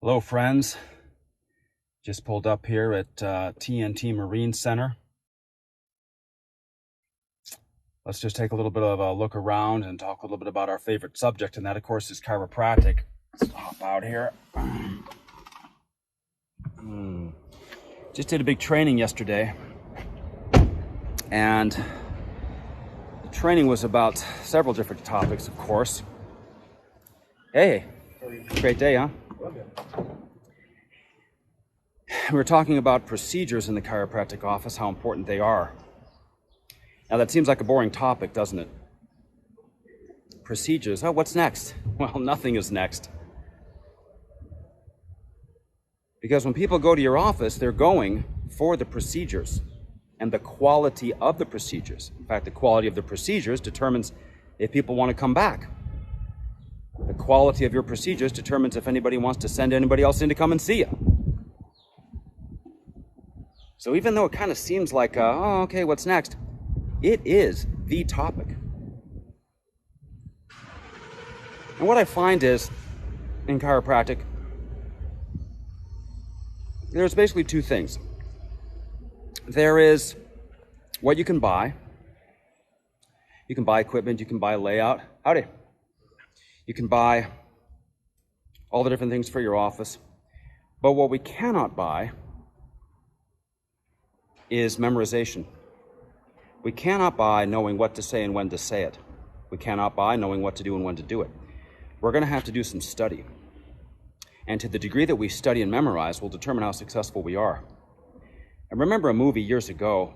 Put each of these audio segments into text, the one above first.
Hello friends, just pulled up here at TnT Marine Center. Let's just take a little bit of a look around and talk a little bit about our favorite subject, and that of course is chiropractic. Let's hop out here. Just did a big training yesterday, and the training was about several different topics, of course. Hey, great day, huh? We were talking about procedures in the chiropractic office, how important they are. Now that seems like a boring topic, doesn't it? Procedures, oh, what's next? Well, nothing is next. Because when people go to your office, they're going for the procedures and the quality of the procedures. In fact, the quality of the procedures determines if people want to come back. The quality of your procedures determines if anybody wants to send anybody else in to come and see you. So even though it kind of seems like, oh, okay, what's next? It is the topic. And what I find is, in chiropractic, there's basically two things. There is what you can buy. You can buy equipment, you can buy layout. Howdy. You can buy all the different things for your office. But what we cannot buy is memorization. We cannot buy knowing what to say and when to say it. We cannot buy knowing what to do and when to do it. We're going to have to do some study. And to the degree that we study and memorize will determine how successful we are. I remember a movie years ago.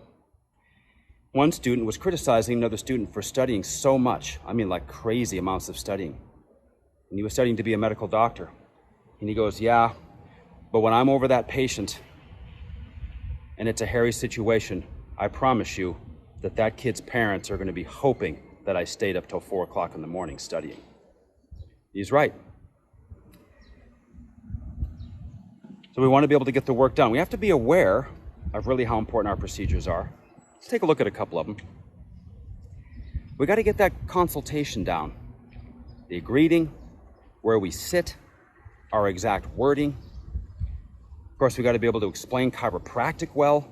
One student was criticizing another student for studying so much. I mean, like crazy amounts of studying. And he was studying to be a medical doctor. And he goes, yeah, but when I'm over that patient and it's a hairy situation, I promise you that that kid's parents are going to be hoping that I stayed up till 4 o'clock in the morning studying. He's right. So we want to be able to get the work done. We have to be aware of really how important our procedures are. Let's take a look at a couple of them. We got to get that consultation down. The greeting, where we sit, our exact wording. Of course, we got to be able to explain chiropractic well,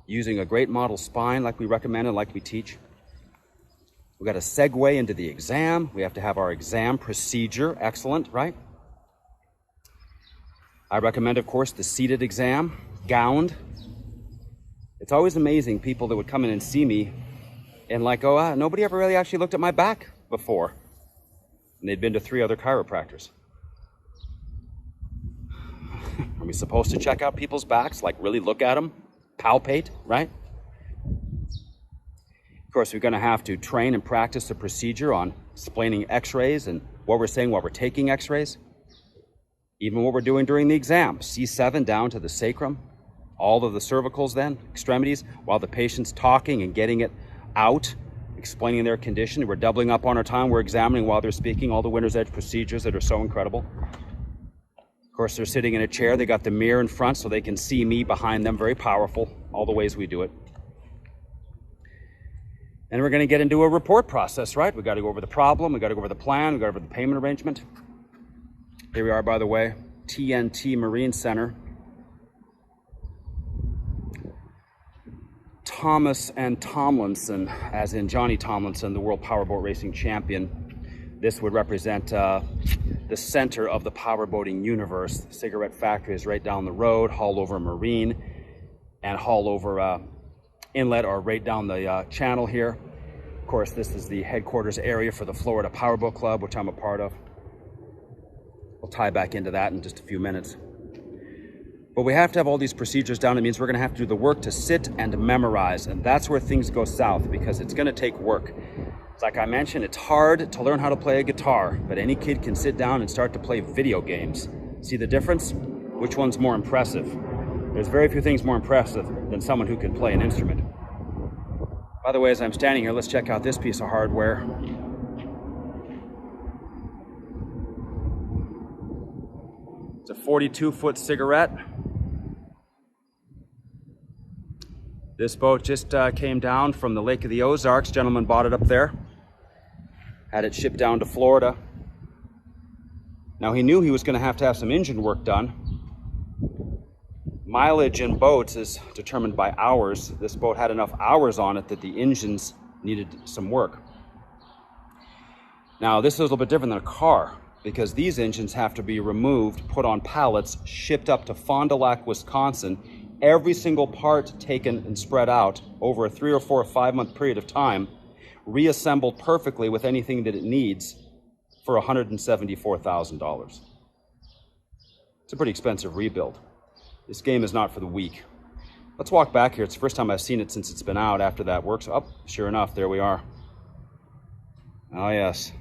using a great model spine like we recommend and like we teach. We got to segue into the exam. We have to have our exam procedure excellent, right? I recommend, of course, the seated exam, gowned. It's always amazing people that would come in and see me and like, oh, nobody ever really actually looked at my back before. And they'd been to 3 other chiropractors. Are we supposed to check out people's backs, like really look at them, palpate, right? Of course, we're going to have to train and practice the procedure on explaining x-rays and what we're saying while we're taking x-rays. Even what we're doing during the exam, C7 down to the sacrum, all of the cervicals then, extremities, while the patient's talking and getting it out, explaining their condition. We're doubling up on our time. We're examining while they're speaking all the winner's edge procedures that are so incredible. Of course, they're sitting in a chair. They got the mirror in front so they can see me behind them. Very powerful, all the ways we do it. And we're going to get into a report process, right? We got to go over the problem. We got to go over the plan. We got to go over the payment arrangement. Here we are, by the way, TnT Marine Center. Thomas and Tomlinson, as in Johnny Tomlinson, the world powerboat racing champion. This would represent the center of the powerboating universe. The cigarette factory is right down the road. Haulover Marine and Haulover Inlet are right down the channel here. Of course, this is the headquarters area for the Florida Powerboat Club, which I'm a part of. We'll tie back into that in just a few minutes. But we have to have all these procedures down. It means we're going to have to do the work to sit and memorize. And that's where things go south, because it's going to take work. It's like I mentioned, it's hard to learn how to play a guitar, but any kid can sit down and start to play video games. See the difference? Which one's more impressive? There's very few things more impressive than someone who can play an instrument. By the way, as I'm standing here, let's check out this piece of hardware. It's a 42-foot cigarette. This boat just came down from the Lake of the Ozarks. Gentleman bought it up there. Had it shipped down to Florida. Now he knew he was going to have some engine work done. Mileage in boats is determined by hours. This boat had enough hours on it that the engines needed some work. Now this is a little bit different than a car, because these engines have to be removed, put on pallets, shipped up to Fond du Lac, Wisconsin, every single part taken and spread out over a 3 or 4 or 5 month period of time, reassembled perfectly with anything that it needs for $174,000. It's a pretty expensive rebuild. This game is not for the weak. Let's walk back here. It's the first time I've seen it since it's been out after that works. Oh, sure enough, there we are. Oh yes.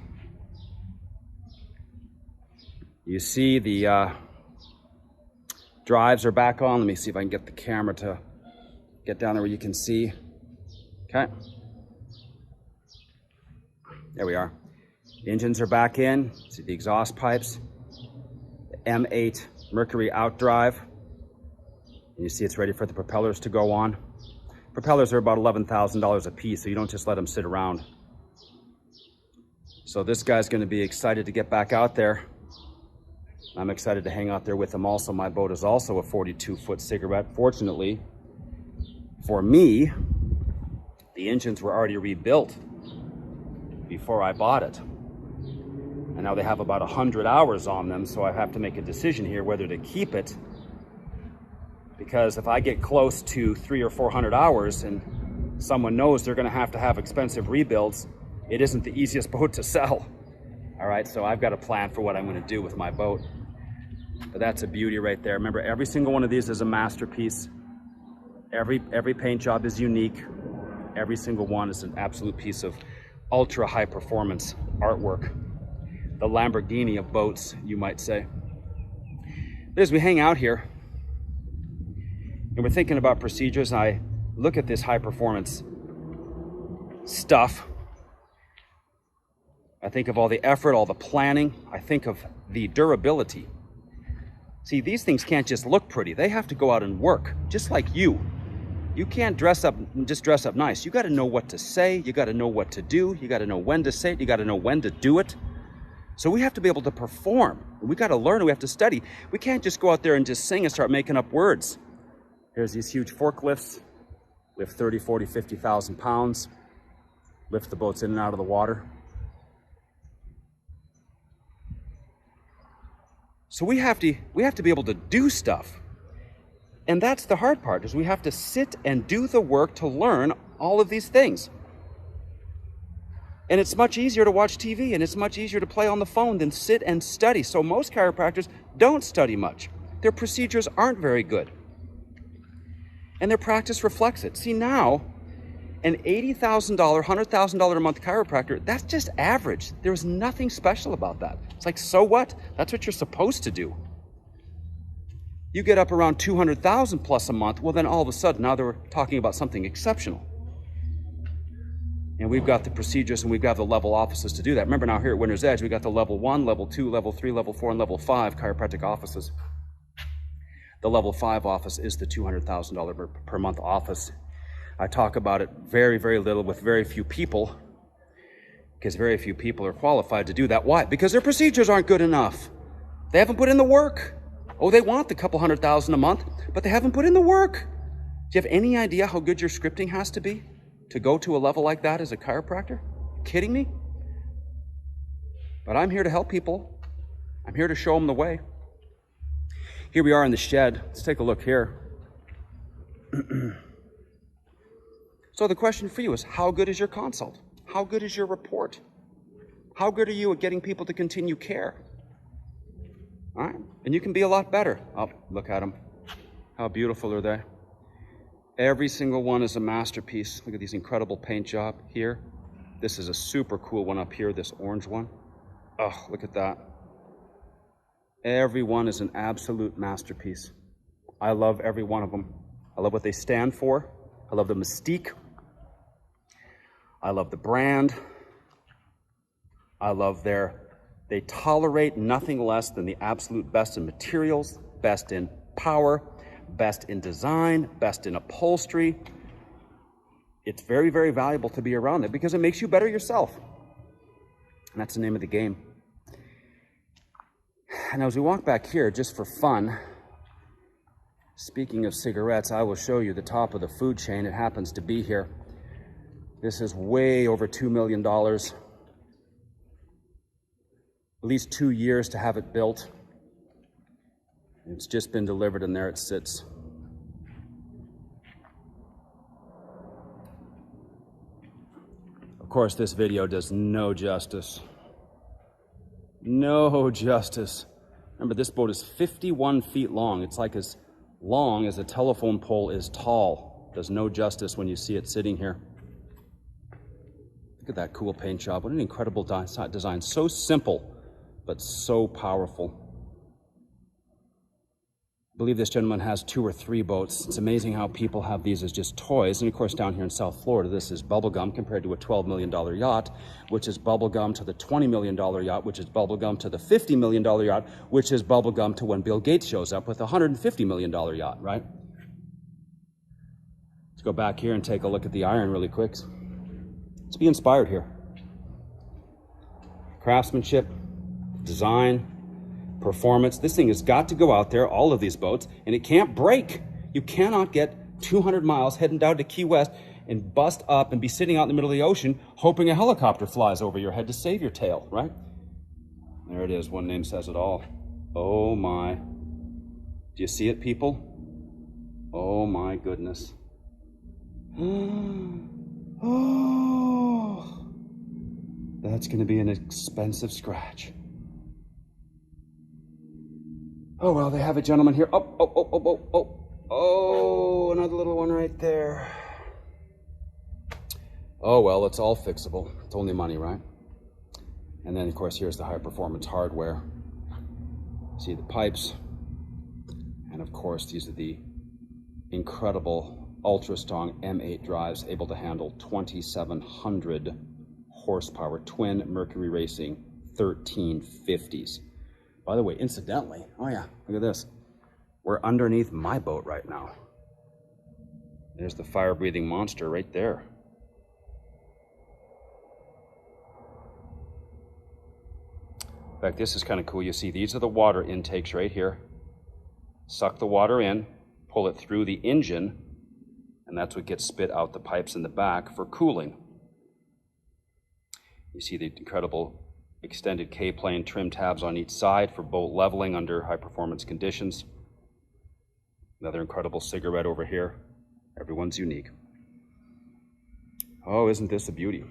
You see the drives are back on. Let me see if I can get the camera to get down there where you can see. Okay. There we are. The engines are back in. See the exhaust pipes. The M8 Mercury outdrive. And you see it's ready for the propellers to go on. Propellers are about $11,000 a piece, so you don't just let them sit around. So this guy's going to be excited to get back out there. I'm excited to hang out there with him also. My boat is also a 42-foot cigarette. Fortunately for me, the engines were already rebuilt before I bought it. And now they have about 100 hours on them, so I have to make a decision here whether to keep it. Because if I get close to 300 or 400 hours and someone knows they're going to have expensive rebuilds, it isn't the easiest boat to sell. All right, so I've got a plan for what I'm going to do with my boat. But that's a beauty right there. Remember, every single one of these is a masterpiece. Every paint job is unique. Every single one is an absolute piece of ultra high performance artwork. The Lamborghini of boats, you might say. But as we hang out here, and we're thinking about procedures, I look at this high performance stuff. I think of all the effort, all the planning. I think of the durability. See, these things can't just look pretty. They have to go out and work, just like you. You can't dress up nice. You got to know what to say. You got to know what to do. You got to know when to say it. You got to know when to do it. So we have to be able to perform. We got to learn. We have to study. We can't just go out there and just sing and start making up words. Here's these huge forklifts, lift 30, 40, 50,000 pounds, lift the boats in and out of the water. So we have to be able to do stuff. And that's the hard part, is we have to sit and do the work to learn all of these things. And it's much easier to watch TV, and it's much easier to play on the phone than sit and study. So most chiropractors don't study much. Their procedures aren't very good. And their practice reflects it. See, now, an $80,000, $100,000 a month chiropractor, that's just average. There's nothing special about that. It's like, so what? That's what you're supposed to do. You get up around 200,000 plus a month, well then all of a sudden, now they're talking about something exceptional. And we've got the procedures and we've got the level offices to do that. Remember now here at Winter's Edge, we got the level 1, level 2, level 3, level 4, and level 5 chiropractic offices. The level 5 office is the $200,000 per month office. I talk about it very, very little with very few people, because very few people are qualified to do that. Why? Because their procedures aren't good enough. They haven't put in the work. Oh, they want the couple $100,000 a month, but they haven't put in the work. Do you have any idea how good your scripting has to be to go to a level like that as a chiropractor? Are you kidding me? But I'm here to help people. I'm here to show them the way. Here we are in the shed. Let's take a look here. So the question for you is, how good is your consult? How good is your report? How good are you at getting people to continue care? All right, and you can be a lot better. Oh, look at them. How beautiful are they? Every single one is a masterpiece. Look at these incredible paint job here. This is a super cool one up here, this orange one. Oh, look at that. Every one is an absolute masterpiece. I love every one of them. I love what they stand for. I love the mystique. I love the brand. I love they tolerate nothing less than the absolute best in materials, best in power, best in design, best in upholstery. It's very, very valuable to be around it because it makes you better yourself. And that's the name of the game. And as we walk back here, just for fun, speaking of cigarettes, I will show you the top of the food chain. It happens to be here. This is way over $2 million. At least 2 years to have it built. It's just been delivered and there it sits. Of course, this video does no justice. No justice. Remember, this boat is 51 feet long. It's like as long as a telephone pole is tall. Does no justice when you see it sitting here. Look at that cool paint job. What an incredible design. So simple, but so powerful. I believe this gentleman has 2 or 3 boats. It's amazing how people have these as just toys. And of course, down here in South Florida, this is bubblegum compared to a $12 million yacht, which is bubblegum to the $20 million yacht, which is bubblegum to the $50 million yacht, which is bubblegum to when Bill Gates shows up with a $150 million yacht, right? Let's go back here and take a look at the iron really quick. Let's be inspired here. Craftsmanship, design, performance. This thing has got to go out there, all of these boats, and it can't break. You cannot get 200 miles heading down to Key West and bust up and be sitting out in the middle of the ocean hoping a helicopter flies over your head to save your tail, right? There it is. One name says it all. Oh my. Do you see it, people? Oh my goodness. Oh, that's going to be an expensive scratch. Oh, well, they have a gentleman here. Oh, another little one right there. Oh, well, it's all fixable. It's only money, right? And then, of course, here's the high-performance hardware. See the pipes. And, of course, these are the incredible, ultra-strong M8 drives able to handle 2,700 horsepower, twin Mercury Racing 1350s. By the way, incidentally, oh yeah, look at this. We're underneath my boat right now. There's the fire-breathing monster right there. In fact, this is kind of cool. You see, these are the water intakes right here. Suck the water in, pull it through the engine, and that's what gets spit out the pipes in the back for cooling. You see the incredible extended K-plane trim tabs on each side for boat leveling under high-performance conditions. Another incredible cigarette over here. Everyone's unique. Oh, isn't this a beauty?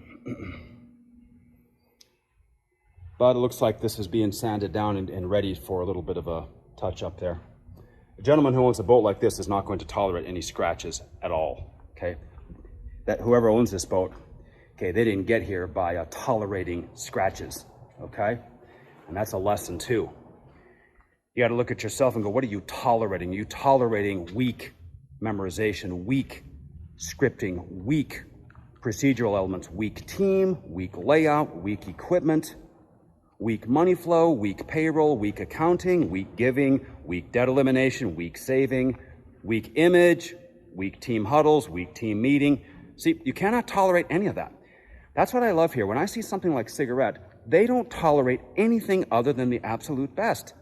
But it looks like this is being sanded down and ready for a little bit of a touch-up there. A gentleman who owns a boat like this is not going to tolerate any scratches at all, okay? That whoever owns this boat, okay, they didn't get here by tolerating scratches. Okay? And that's a lesson too. You got to look at yourself and go, what are you tolerating? Are you tolerating weak memorization, weak scripting, weak procedural elements, weak team, weak layout, weak equipment, weak money flow, weak payroll, weak accounting, weak giving, weak debt elimination, weak saving, weak image, weak team huddles, weak team meeting. See, you cannot tolerate any of that. That's what I love here. When I see something like cigarette, they don't tolerate anything other than the absolute best.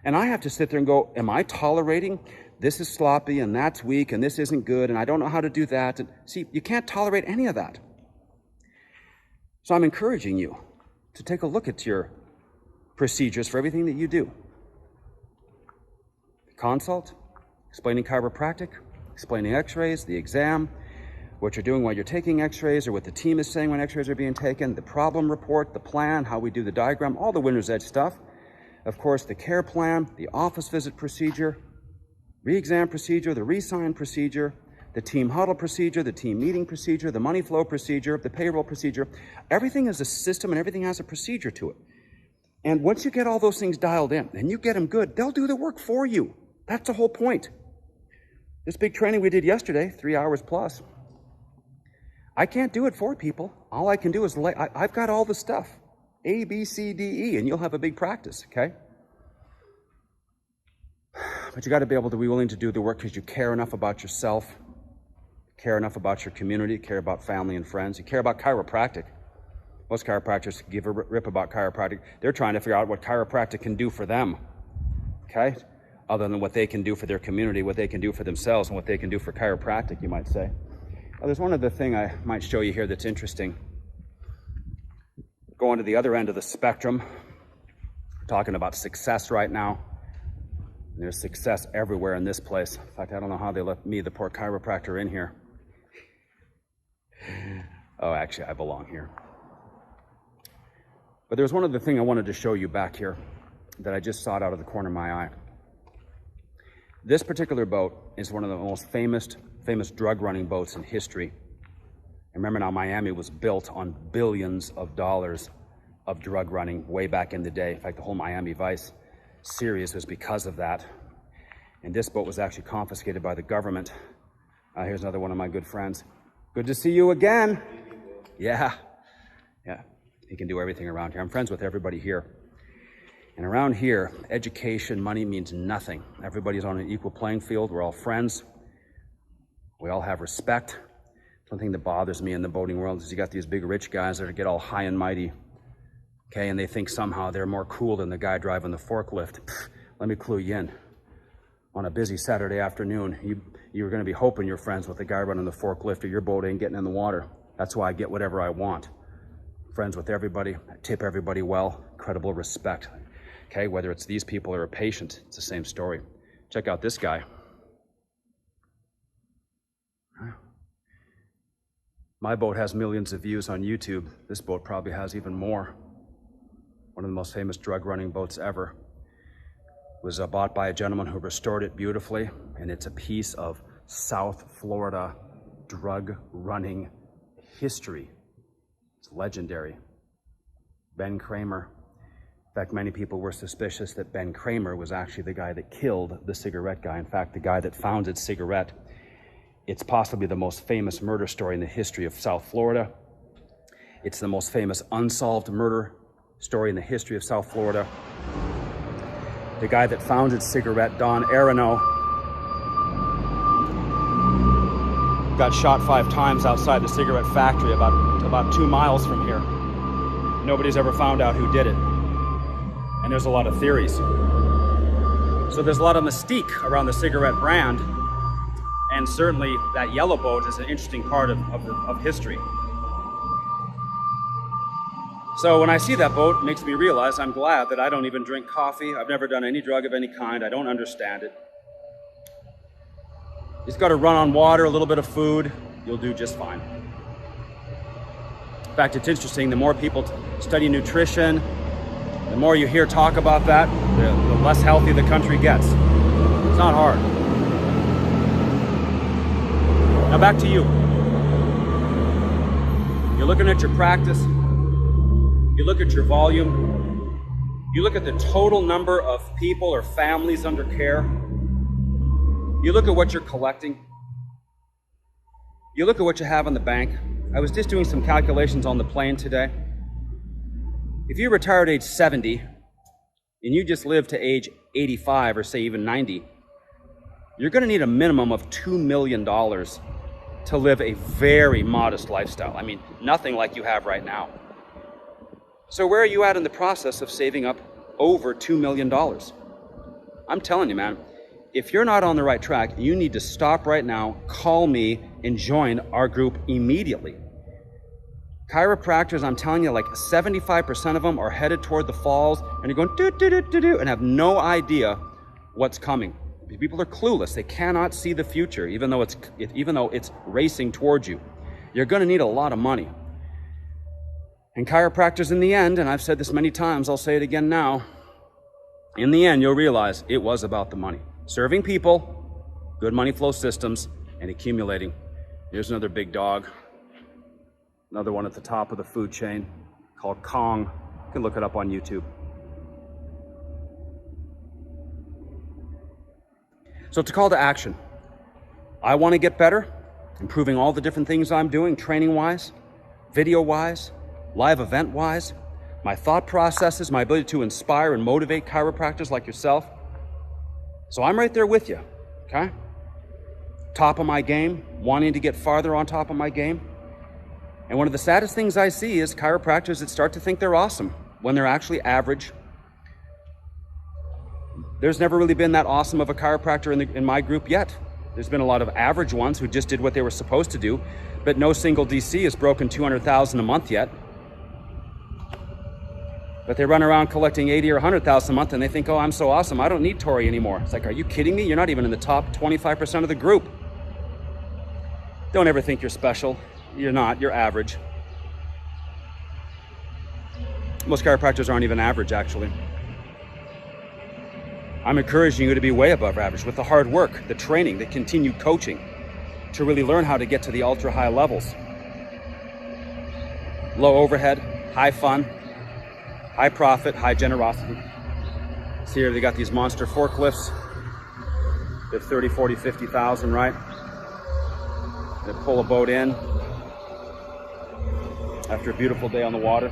And I have to sit there and go, am I tolerating this is sloppy and that's weak and this isn't good and I don't know how to do that? And see, you can't tolerate any of that. So I'm encouraging you to take a look at your procedures for everything that you do. Consult, explaining chiropractic, explaining x-rays, the exam, what you're doing while you're taking x-rays or what the team is saying when x-rays are being taken, the problem report, the plan, how we do the diagram, all the winner's edge stuff. Of course, the care plan, the office visit procedure, re-exam procedure, the re-sign procedure, the team huddle procedure, the team meeting procedure, the money flow procedure, the payroll procedure. Everything is a system and everything has a procedure to it. And once you get all those things dialed in and you get them good, they'll do the work for you. That's the whole point. This big training we did yesterday, 3 hours plus, I can't do it for people. All I can do is I've got all the stuff, A, B, C, D, E, and you'll have a big practice, okay? But you got to be able to be willing to do the work because you care enough about yourself, care enough about your community, care about family and friends, you care about chiropractic. Most chiropractors give a rip about chiropractic. They're trying to figure out what chiropractic can do for them. okay? Other than what they can do for their community, what they can do for themselves, and what they can do for chiropractic, you might say. Now, there's one other thing I might show you here that's interesting. Going to the other end of the spectrum, we're talking about success right now. There's success everywhere in this place. In fact, I don't know how they let me, the poor chiropractor, in here. Oh, actually, I belong here. But there's one other thing I wanted to show you back here that I just saw it out of the corner of my eye. This particular boat is one of the most famous drug running boats in history. Remember now, Miami was built on billions of dollars of drug running way back in the day. In fact, the whole Miami Vice series was because of that. And this boat was actually confiscated by the government. Here's another one of my good friends. Good to see you again. Yeah. He can do everything around here. I'm friends with everybody here. And around here, education, money means nothing. Everybody's on an equal playing field. We're all friends. We all have respect. One thing that bothers me in the boating world is you got these big rich guys that get all high and mighty, okay, and they think somehow they're more cool than the guy driving the forklift. Let me clue you in. On a busy Saturday afternoon, you're going to be hoping you're friends with the guy running the forklift, or your boat ain't getting in the water. That's why I get whatever I want. Friends with everybody, I tip everybody well, incredible respect. Okay, whether it's these people or a patient, it's the same story. Check out this guy. My boat has millions of views on YouTube. This boat probably has even more. One of the most famous drug running boats ever. It was bought by a gentleman who restored it beautifully, and it's a piece of South Florida drug running history. It's legendary. Ben Kramer. In fact, many people were suspicious that Ben Kramer was actually the guy that killed the cigarette guy. In fact, the guy that founded cigarette. It's possibly the most famous murder story in the history of South Florida. It's the most famous unsolved murder story in the history of South Florida. The guy that founded cigarette, Don Arano, got shot 5 times outside the cigarette factory about 2 miles from here. Nobody's ever found out who did it. And there's a lot of theories. So there's a lot of mystique around the cigarette brand. And certainly that yellow boat is an interesting part of history. So when I see that boat, it makes me realize I'm glad that I don't even drink coffee. I've never done any drug of any kind. I don't understand it. You just got to run on water, a little bit of food, you'll do just fine. In fact, it's interesting, the more people study nutrition, the more you hear talk about that, the less healthy the country gets. It's not hard. Now back to you. You're looking at your practice, you look at your volume, you look at the total number of people or families under care, you look at what you're collecting, you look at what you have in the bank. I was just doing some calculations on the plane today. If you retired at age 70 and you just live to age 85 or say even 90, you're going to need a minimum of $2 million to live a very modest lifestyle. I mean, nothing like you have right now. So where are you at in the process of saving up over $2 million? I'm telling you, man, if you're not on the right track, you need to stop right now, call me, and join our group immediately. Chiropractors, I'm telling you, like 75% of them are headed toward the falls, and you're going do and have no idea what's coming. People are clueless. They cannot see the future, even though it's racing towards you. You're going to need a lot of money. And chiropractors, in the end, and I've said this many times, I'll say it again now, in the end, you'll realize it was about the money. Serving people, good money flow systems, and accumulating. Here's another big dog. Another one at the top of the food chain called Kong. You can look it up on YouTube. So it's a call to action. I want to get better, improving all the different things I'm doing, training-wise, video-wise, live event-wise, my thought processes, my ability to inspire and motivate chiropractors like yourself. So I'm right there with you, okay? Top of my game, wanting to get farther on top of my game. And one of the saddest things I see is chiropractors that start to think they're awesome when they're actually average, There's never really been that awesome of a chiropractor in my group yet. There's been a lot of average ones who just did what they were supposed to do, but no single DC has broken 200,000 a month yet. But they run around collecting 80 or 100,000 a month and they think, oh, I'm so awesome, I don't need Tory anymore. It's like, are you kidding me? You're not even in the top 25% of the group. Don't ever think you're special. You're not, you're average. Most chiropractors aren't even average, actually. I'm encouraging you to be way above average with the hard work, the training, the continued coaching to really learn how to get to the ultra high levels. Low overhead, high fun, high profit, high generosity. See here, they got these monster forklifts. They're 30, 40, 50,000, right? They pull a boat in after a beautiful day on the water.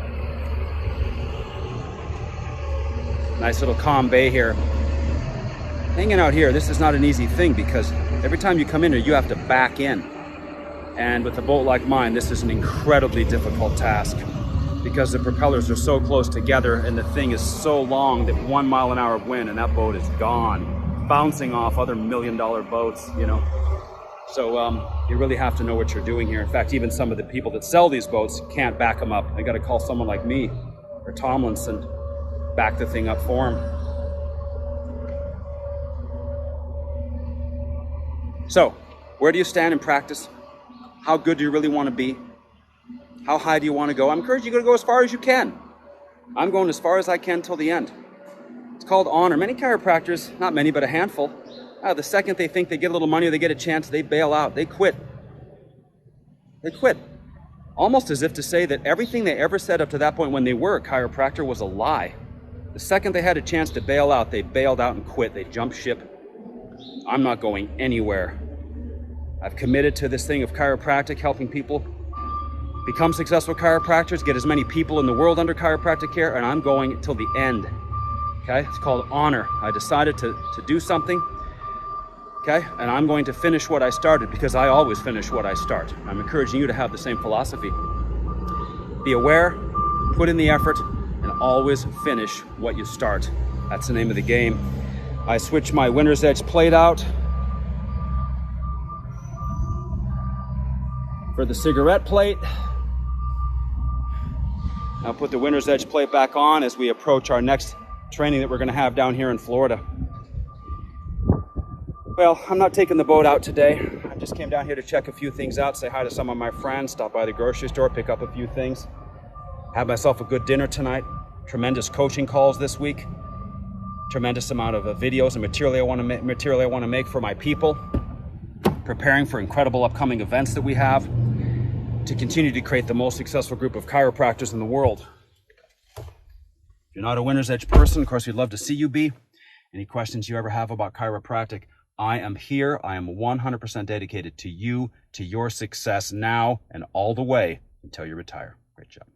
Nice little calm bay here. Hanging out here, this is not an easy thing because every time you come in here, you have to back in. And with a boat like mine, this is an incredibly difficult task because the propellers are so close together and the thing is so long that 1 mile an hour of wind and that boat is gone, bouncing off other $1 million boats, you know. So you really have to know what you're doing here. In fact, even some of the people that sell these boats can't back them up. I got to call someone like me or Tomlinson, back the thing up for them. So, where do you stand in practice? How good do you really want to be? How high do you want to go? I'm encouraging you to go as far as you can. I'm going as far as I can till the end. It's called honor. Many chiropractors, not many, but a handful, the second they think they get a little money or they get a chance, they bail out. They quit. They quit. Almost as if to say that everything they ever said up to that point when they were a chiropractor was a lie. The second they had a chance to bail out, they bailed out and quit. They jumped ship. I'm not going anywhere. I've committed to this thing of chiropractic, helping people become successful chiropractors, get as many people in the world under chiropractic care, and I'm going till the end. Okay? It's called honor. I decided to do something, okay? And I'm going to finish what I started because I always finish what I start. I'm encouraging you to have the same philosophy. Be aware, put in the effort, and always finish what you start. That's the name of the game. I switched my winner's edge plate out for the cigarette plate. I'll put the winner's edge plate back on as we approach our next training that we're going to have down here in Florida. Well, I'm not taking the boat out today. I just came down here to check a few things out, say hi to some of my friends, stop by the grocery store, pick up a few things, have myself a good dinner tonight. Tremendous coaching calls this week. Tremendous amount of videos and material I want to make for my people. Preparing for incredible upcoming events that we have to continue to create the most successful group of chiropractors in the world. If you're not a winner's edge person, of course, we'd love to see you be. Any questions you ever have about chiropractic, I am here. I am 100% dedicated to you, to your success now and all the way until you retire. Great job.